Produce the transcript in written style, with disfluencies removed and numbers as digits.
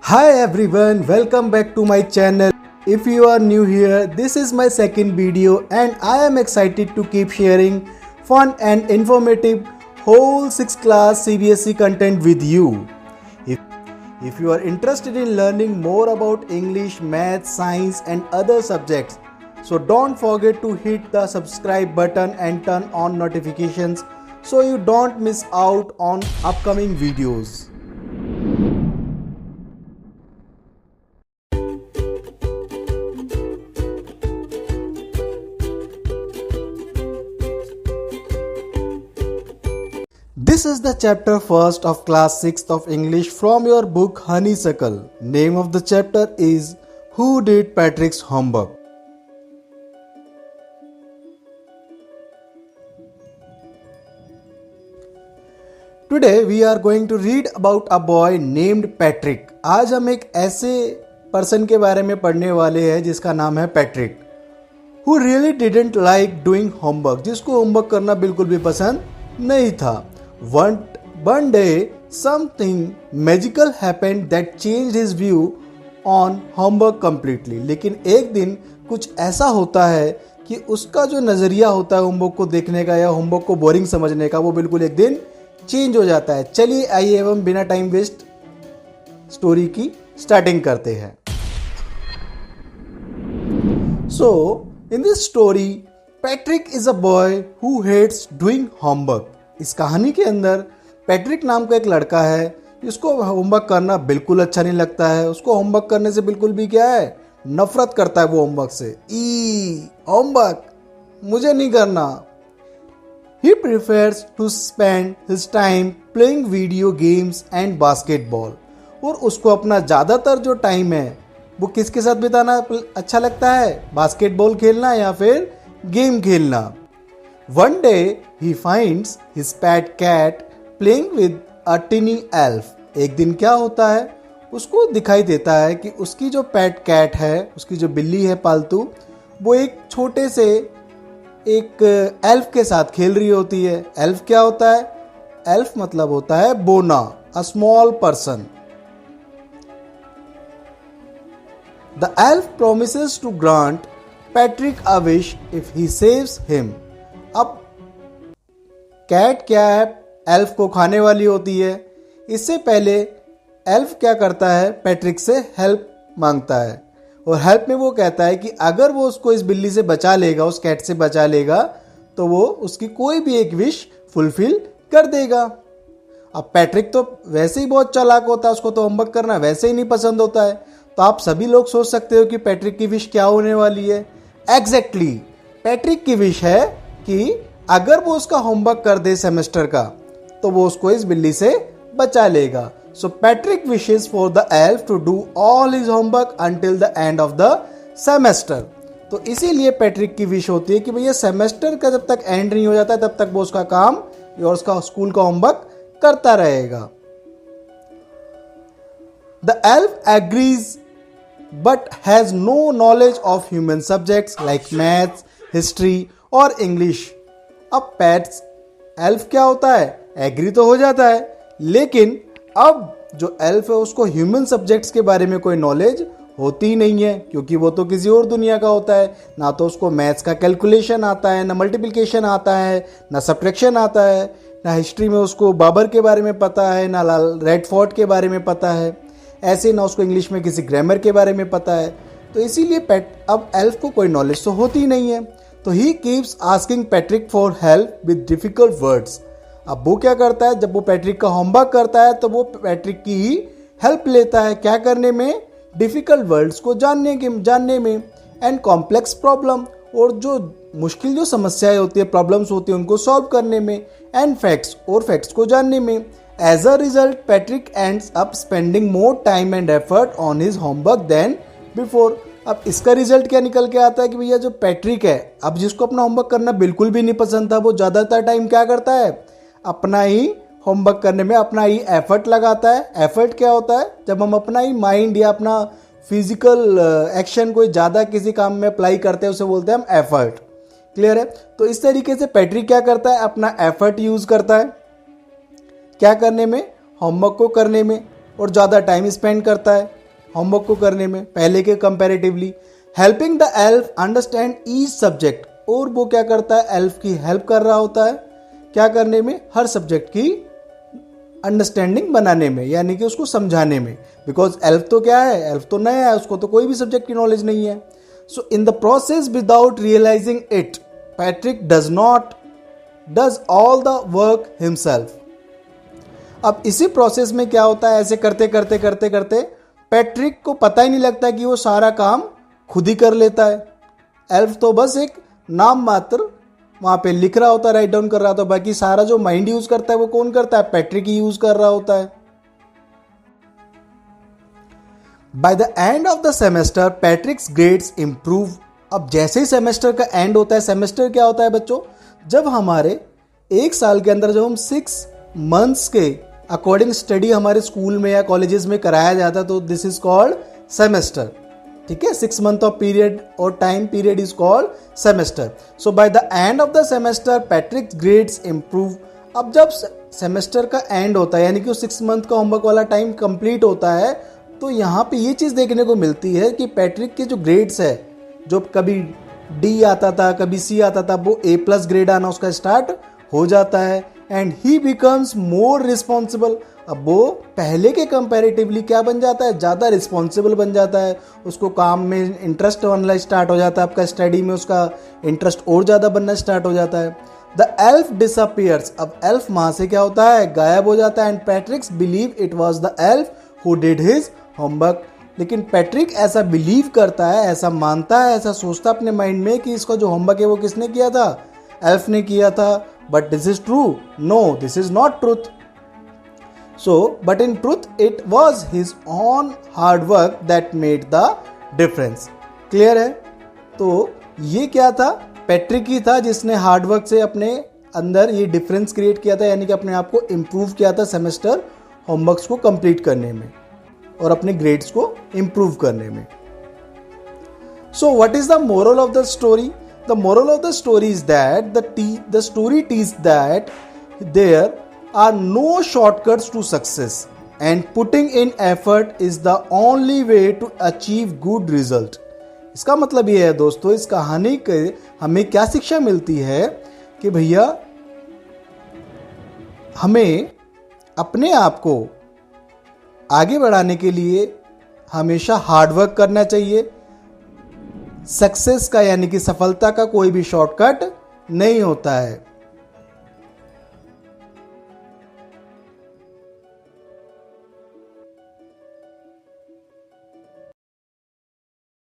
Hi everyone, welcome back to my channel. If you are new here, this is my second video and I am excited to keep sharing fun and informative whole 6th class CBSE content with you. If you are interested in learning more about English, math, science and other subjects, so don't forget to hit the subscribe button and turn on notifications so you don't miss out on upcoming videos. This is the chapter first of class 6th of English from your book Honeysuckle. Name of the chapter is Who Did Patrick's Homework? Today we are going to read about a boy named Patrick. आज हम एक ऐसे person के बारे में पढ़ने वाले हैं जिसका नाम है Patrick, who really didn't like doing homework, जिसको होमवर्क करना बिल्कुल भी पसंद नहीं था. One day, something magical happened that changed his view on homework completely. लेकिन एक दिन कुछ ऐसा होता है कि उसका जो नज़रिया होता है होमवर्क को देखने का या होमवर्क को बोरिंग समझने का, वो बिल्कुल एक दिन चेंज हो जाता है. चलिए आइए एवं बिना टाइम वेस्ट स्टोरी की स्टार्टिंग करते हैं. So, in this story, Patrick is a boy who hates doing homework. इस कहानी के अंदर पैट्रिक नाम का एक लड़का है जिसको होमवर्क करना बिल्कुल अच्छा नहीं लगता है. उसको होमवर्क करने से बिल्कुल भी क्या है, नफरत करता है वो होमवर्क से. होमवर्क मुझे नहीं करना. He prefers to spend his time playing video games and basketball. और उसको अपना ज़्यादातर जो टाइम है वो किसके साथ बिताना अच्छा लगता है, बास्केटबॉल खेलना या फिर गेम खेलना. One day he finds his pet cat playing with a teeny elf. एक दिन क्या होता है, उसको दिखाई देता है कि उसकी जो पेट कैट है, उसकी जो बिल्ली है पालतू, वो एक छोटे से एक एल्फ के साथ खेल रही होती है. एल्फ क्या होता है, एल्फ मतलब होता है बोना, a small person. The elf promises to grant Patrick a wish if he saves him. अब कैट क्या है, एल्फ को खाने वाली होती है. इससे पहले एल्फ क्या करता है, पैट्रिक से हेल्प मांगता है और हेल्प में वो कहता है कि अगर वो उसको इस बिल्ली से बचा लेगा, उस कैट से बचा लेगा, तो वो उसकी कोई भी एक विश फुलफिल कर देगा. अब पैट्रिक तो वैसे ही बहुत चालाक होता है, उसको तो होमवर्क करना वैसे ही नहीं पसंद होता है. तो आप सभी लोग सोच सकते हो कि पैट्रिक की विश क्या होने वाली है. एग्जैक्टली, पैट्रिक की विश है कि अगर वो उसका होमवर्क कर दे सेमेस्टर का, तो वो उसको इस बिल्ली से बचा लेगा. So Patrick wishes for the elf to do all his homework until the end of the semester. तो इसीलिए पैट्रिक की विश होती है कि भैया सेमेस्टर का जब तक एंड नहीं हो जाता तब तक वो उसका काम और उसका स्कूल का होमवर्क करता रहेगा. The elf agrees but has no knowledge of human subjects like maths, history और English. अब पैट्स एल्फ क्या होता है, एग्री तो हो जाता है, लेकिन अब जो एल्फ है उसको ह्यूमन सब्जेक्ट्स के बारे में कोई नॉलेज होती ही नहीं है, क्योंकि वो तो किसी और दुनिया का होता है. ना तो उसको मैथ्स का कैलकुलेशन आता है, ना मल्टीप्लिकेशन आता है, ना सब्ट्रैक्शन आता है, ना हिस्ट्री में उसको बाबर के बारे में पता है, ना रेड फोर्ट के बारे में पता है, ऐसे ना उसको इंग्लिश में किसी ग्रामर के बारे में पता है. तो इसीलिए अब एल्फ को कोई नॉलेज तो होती ही नहीं है. तो he keeps asking Patrick for help with difficult words. अब वो क्या करता है, जब वो पैट्रिक का होमवर्क करता है तो वो पैट्रिक की ही हेल्प लेता है. क्या करने में, डिफिकल्ट वर्ड्स को जानने में एंड कॉम्प्लेक्स प्रॉब्लम, और जो मुश्किल जो समस्याएं होती है, प्रॉब्लम्स होती है, उनको सॉल्व करने में, एंड फैक्ट्स और फैक्ट्स को जानने में. As a result, Patrick ends up spending more time and effort on his homework than before. अब इसका रिजल्ट क्या निकल के आता है कि भैया जो पैट्रिक है, अब जिसको अपना होमवर्क करना बिल्कुल भी नहीं पसंद था, वो ज़्यादातर टाइम क्या करता है, अपना ही होमवर्क करने में अपना ही एफर्ट लगाता है. एफर्ट क्या होता है, जब हम अपना ही माइंड या अपना फिजिकल एक्शन कोई ज़्यादा किसी काम में अप्लाई करते हैं, उसे बोलते हैं हम एफर्ट. क्लियर है. तो इस तरीके से पैट्रिक क्या करता है, अपना एफर्ट यूज़ करता है क्या करने में, होमवर्क को करने में, और ज़्यादा टाइम स्पेंड करता है. होमवर्क को करने में पहले के comparatively. Helping the elf understand each subject, और वो क्या करता है, एल्फ की हेल्प कर रहा होता है क्या करने में, हर सब्जेक्ट की अंडरस्टैंडिंग बनाने में, यानी कि उसको समझाने में। बिकॉज एल्फ तो क्या है, एल्फ तो नया है, उसको तो कोई भी सब्जेक्ट की नॉलेज नहीं है। So in the process without realising it Patrick does all the work himself. अब इसी प्रोसेस में क्या होता है, ऐसे करते करते करते करते पैट्रिक को पता ही नहीं लगता कि वो सारा काम खुद ही कर लेता है। एल्फ तो बस एक नाम मात्र वहां पे लिख रहा होता है, राइट डाउन कर रहा होता है, बाकी सारा जो माइंड यूज करता है वो कौन करता है, पैट्रिक ही यूज कर रहा होता है। By the end of the semester पैट्रिक्स grades improve. अब जैसे ही सेमेस्टर का एंड होता है, सेमेस्टर क्या होता है बच्चों, जब हमारे एक साल के अंदर जब हम 6 मंथ्स के अकॉर्डिंग स्टडी हमारे स्कूल में या कॉलेजेस में कराया जाता है, तो दिस इज कॉल्ड सेमेस्टर। ठीक है, 6 मंथ ऑफ पीरियड और time period is called semester. So by the end of the semester पैट्रिक्स grades improve. अब जब सेमेस्टर का एंड होता है, यानी कि 6 मंथ का होमवर्क वाला टाइम कंप्लीट होता है, तो यहाँ पे ये चीज़ देखने को मिलती है कि पैट्रिक के जो ग्रेड्स है, जो कभी डी आता था कभी सी आता था, वो A+ ग्रेड आना उसका स्टार्ट हो जाता है। And he becomes more responsible. अब वो पहले के कंपैरेटिवली क्या बन जाता है, ज़्यादा रिस्पॉन्सिबल बन जाता है, उसको काम में इंटरेस्ट बनना स्टार्ट हो जाता है, आपका स्टडी में उसका इंटरेस्ट और ज़्यादा बनना स्टार्ट हो जाता है। The elf disappears. अब एल्फ वहाँ से क्या होता है, गायब हो जाता है। And पैट्रिक्स believe it was the elf who did his homework. लेकिन पैट्रिक ऐसा बिलीव करता है, ऐसा मानता है, ऐसा सोचता अपने माइंड में कि इसका जो होमवर्क है वो किसने किया था, एल्फ ने किया था। But this is true, no this is not truth. So, but in truth, it was his own hard work that made the difference. Clear है? तो ये क्या था, पैट्रिक ही था जिसने हार्ड वर्क से अपने अंदर ये डिफरेंस क्रिएट किया था, यानी कि अपने आप को इम्प्रूव किया था सेमेस्टर होमवर्क्स को कंप्लीट करने में और अपने ग्रेड्स को इम्प्रूव करने में। So, what is the moral of the story? The moral of the story is that the story teaches that there are no shortcuts to success and putting in effort is the only way to achieve good result. इसका मतलब ये है दोस्तों, इस कहानी के हमें क्या शिक्षा मिलती है कि भैया हमें अपने आप को आगे बढ़ाने के लिए हमेशा हार्ड वर्क करना चाहिए। सक्सेस का यानी कि सफलता का कोई भी शॉर्टकट नहीं होता है।